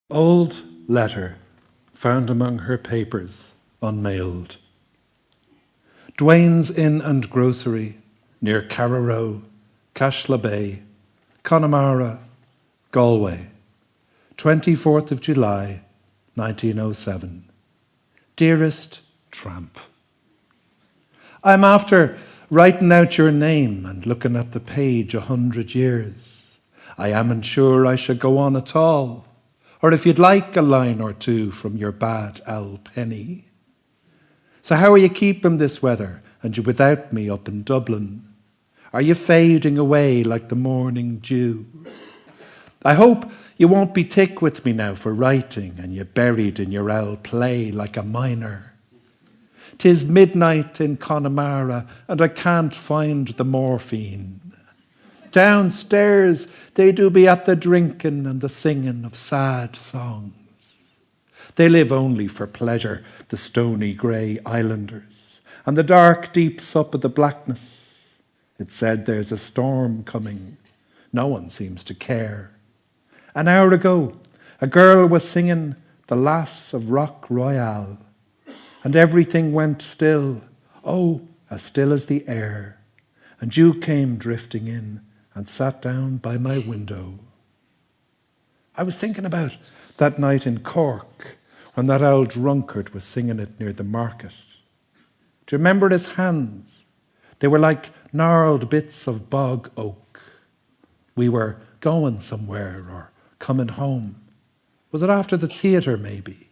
Old letter found among her papers, unmailed. Dwayne's Inn and Grocery, near Carraroe, Cashla Bay, Connemara, Galway, 24th of July, 1907. Dearest Tramp, I'm after writing out your name and looking at the page 100 years. I amn't sure I should go on at all, or if you'd like a line or two from your bad Al Penny. So how are you keeping this weather, and you without me up in Dublin? Are you fading away like the morning dew? I hope you won't be thick with me now for writing, and you buried in your owl play like a miner. 'Tis midnight in Connemara, and I can't find the morphine. Downstairs they do be at the drinking and the singing of sad songs. They live only for pleasure, the stony grey islanders, and the dark deeps up of the blackness. It's said there's a storm coming. No one seems to care. An hour ago, a girl was singing The Lass of Rock Royale, and everything went still, oh, as still as the air, and you came drifting in and sat down by my window. I was thinking about that night in Cork when that old drunkard was singing it near the market. Do you remember his hands? They were like gnarled bits of bog oak. We were going somewhere or coming home. Was it after the theatre, maybe?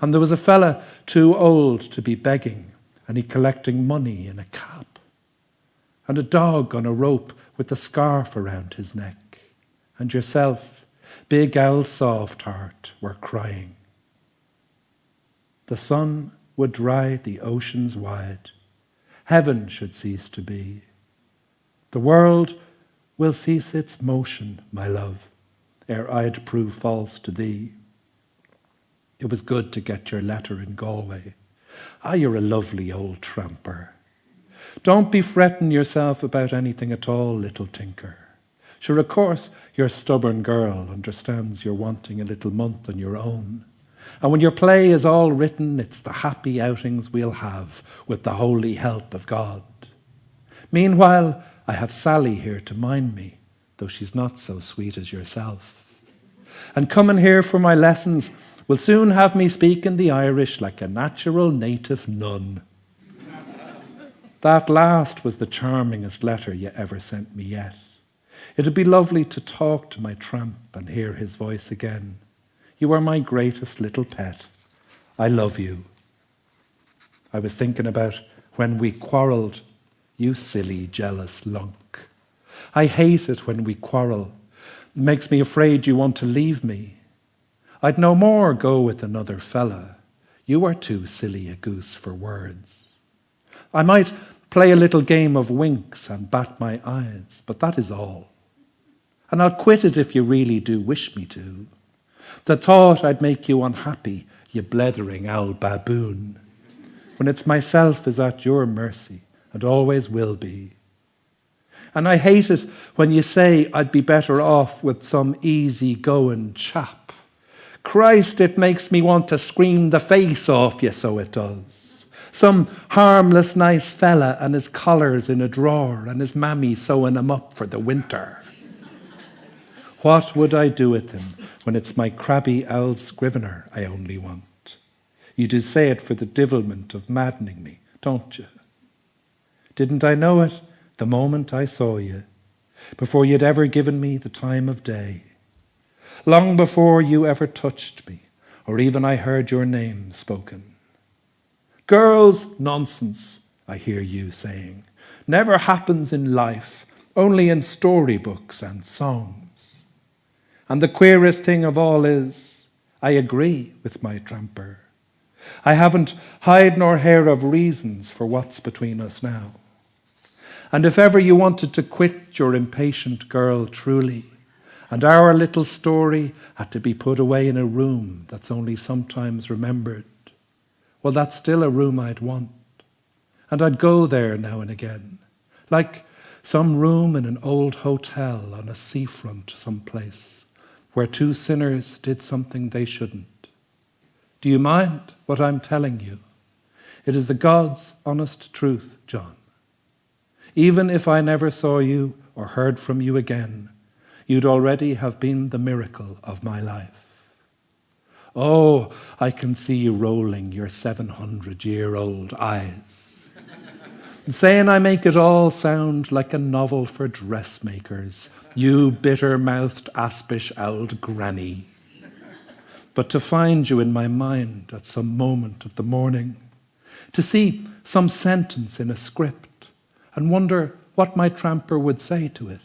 And there was a fella too old to be begging, and he collecting money in a cab. And a dog on a rope with a scarf around his neck. And yourself, big old soft heart, were crying. The sun would dry the oceans wide. Heaven should cease to be. The world will cease its motion, my love, ere I'd prove false to thee. It was good to get your letter in Galway. Ah, you're a lovely old tramper. Don't be fretting yourself about anything at all, little tinker. Sure, of course, your stubborn girl understands you're wanting a little month on your own. And when your play is all written, it's the happy outings we'll have with the holy help of God. Meanwhile, I have Sally here to mind me, though she's not so sweet as yourself. And coming here for my lessons will soon have me speaking the Irish like a natural native nun. That last was the charmingest letter you ever sent me yet. It'd be lovely to talk to my tramp and hear his voice again. You are my greatest little pet. I love you. I was thinking about when we quarrelled, you silly, jealous lunk. I hate it when we quarrel. It makes me afraid you want to leave me. I'd no more go with another fella. You are too silly a goose for words. I might play a little game of winks and bat my eyes, but that is all. And I'll quit it if you really do wish me to. The thought I'd make you unhappy, you blethering owl baboon, when it's myself is at your mercy and always will be. And I hate it when you say I'd be better off with some easy-going chap. Christ, it makes me want to scream the face off you, so it does. Some harmless nice fella and his collars in a drawer and his mammy sewing him up for the winter. What would I do with him when it's my crabby old scrivener I only want? You do say it for the divilment of maddening me, don't you? Didn't I know it the moment I saw you, before you'd ever given me the time of day? Long before you ever touched me, or even I heard your name spoken. Girls, nonsense, I hear you saying. Never happens in life, only in storybooks and songs. And the queerest thing of all is, I agree with my tramper. I haven't hide nor hair of reasons for what's between us now. And if ever you wanted to quit your impatient girl truly, and our little story had to be put away in a room that's only sometimes remembered, well, that's still a room I'd want. And I'd go there now and again, like some room in an old hotel on a seafront someplace, where two sinners did something they shouldn't. Do you mind what I'm telling you? It is the God's honest truth, John. Even if I never saw you or heard from you again, you'd already have been the miracle of my life. Oh, I can see you rolling your 700-year-old eyes, and saying I make it all sound like a novel for dressmakers, you bitter-mouthed, aspish old granny. But to find you in my mind at some moment of the morning, to see some sentence in a script and wonder what my tramper would say to it,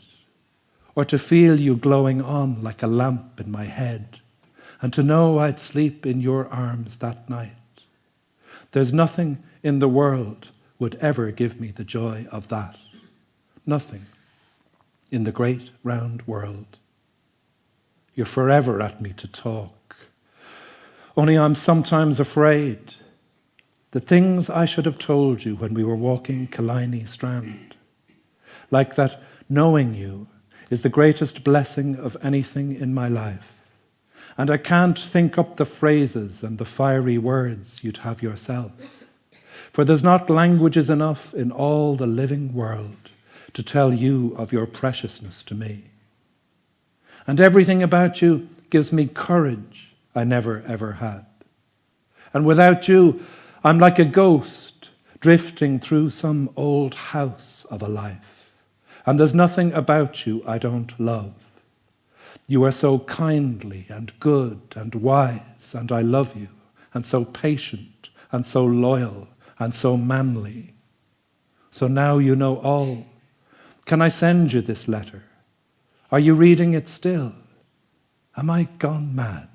or to feel you glowing on like a lamp in my head, and to know I'd sleep in your arms that night. There's nothing in the world would ever give me the joy of that. Nothing in the great round world. You're forever at me to talk. Only I'm sometimes afraid. The things I should have told you when we were walking Killiney Strand. Like that knowing you is the greatest blessing of anything in my life. And I can't think up the phrases and the fiery words you'd have yourself. For there's not languages enough in all the living world to tell you of your preciousness to me. And everything about you gives me courage I never ever had. And without you, I'm like a ghost drifting through some old house of a life. And there's nothing about you I don't love. You are so kindly and good and wise, and I love you, and so patient and so loyal and so manly. So now you know all. Can I send you this letter? Are you reading it still? Am I gone mad?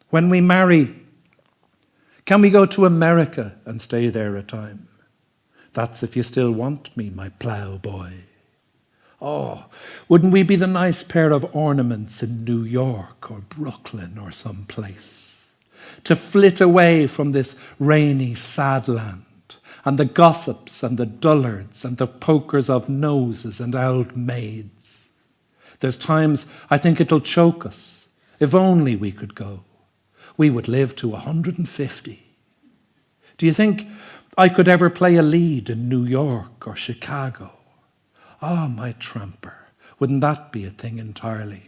When we marry, can we go to America and stay there a time? That's if you still want me, my ploughboy. Oh, wouldn't we be the nice pair of ornaments in New York or Brooklyn or some place? To flit away from this rainy, sad land, and the gossips and the dullards and the pokers of noses and old maids. There's times I think it'll choke us. If only we could go. We would live to 150. Do you think I could ever play a lead in New York or Chicago? Ah, my tramper, wouldn't that be a thing entirely?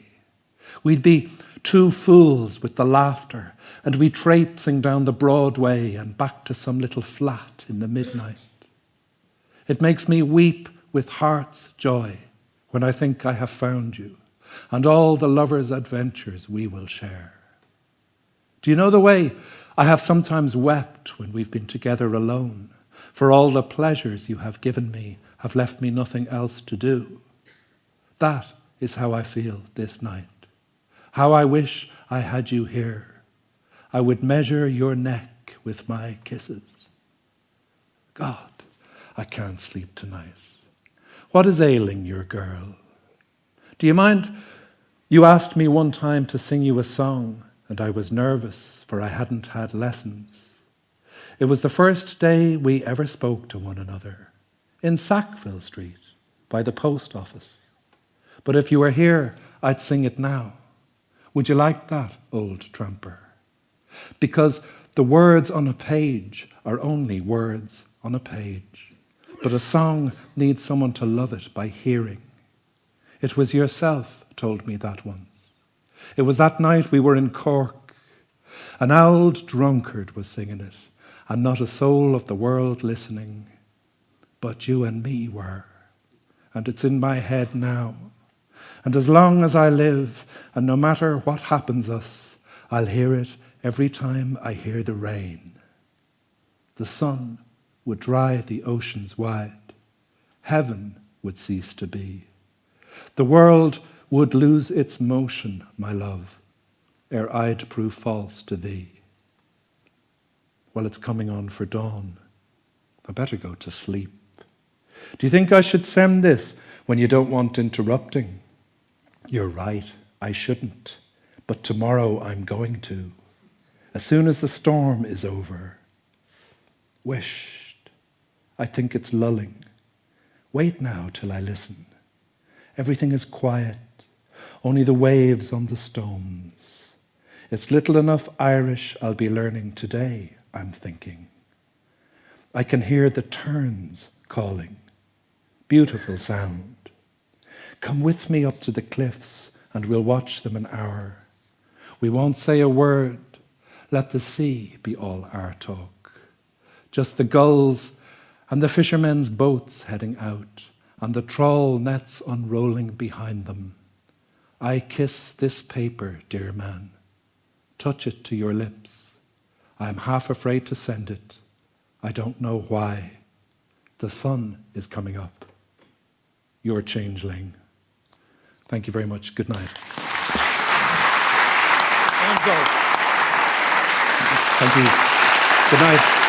We'd be two fools with the laughter, and we traipsing down the Broadway and back to some little flat in the midnight. It makes me weep with heart's joy when I think I have found you, and all the lovers' adventures we will share. Do you know the way I have sometimes wept when we've been together alone, for all the pleasures you have given me have left me nothing else to do? That is how I feel this night. How I wish I had you here. I would measure your neck with my kisses. God, I can't sleep tonight. What is ailing your girl? Do you mind? You asked me one time to sing you a song, and I was nervous, for I hadn't had lessons. It was the first day we ever spoke to one another, in Sackville Street, by the post office. But if you were here, I'd sing it now. Would you like that, old tramper? Because the words on a page are only words on a page. But a song needs someone to love it by hearing. It was yourself told me that once. It was that night we were in Cork. An old drunkard was singing it, and not a soul of the world listening. But you and me were, and it's in my head now. And as long as I live, and no matter what happens us, I'll hear it every time I hear the rain. The sun would dry the oceans wide. Heaven would cease to be. The world would lose its motion, my love, ere I'd prove false to thee. Well, it's coming on for dawn. I better go to sleep. Do you think I should send this when you don't want interrupting? You're right, I shouldn't, but tomorrow I'm going to, as soon as the storm is over. Wished. I think it's lulling. Wait now till I listen. Everything is quiet. only the waves on the stones. It's little enough Irish I'll be learning today, I'm thinking. I can hear the terns calling. Beautiful sound. Come with me up to the cliffs and we'll watch them an hour. We won't say a word. Let the sea be all our talk. Just the gulls and the fishermen's boats heading out and the trawl nets unrolling behind them. I kiss this paper, dear man. Touch it to your lips. I am half afraid to send it. I don't know why. The sun is coming up. Your changeling. Thank you very much. Good night. Thank you. Good night.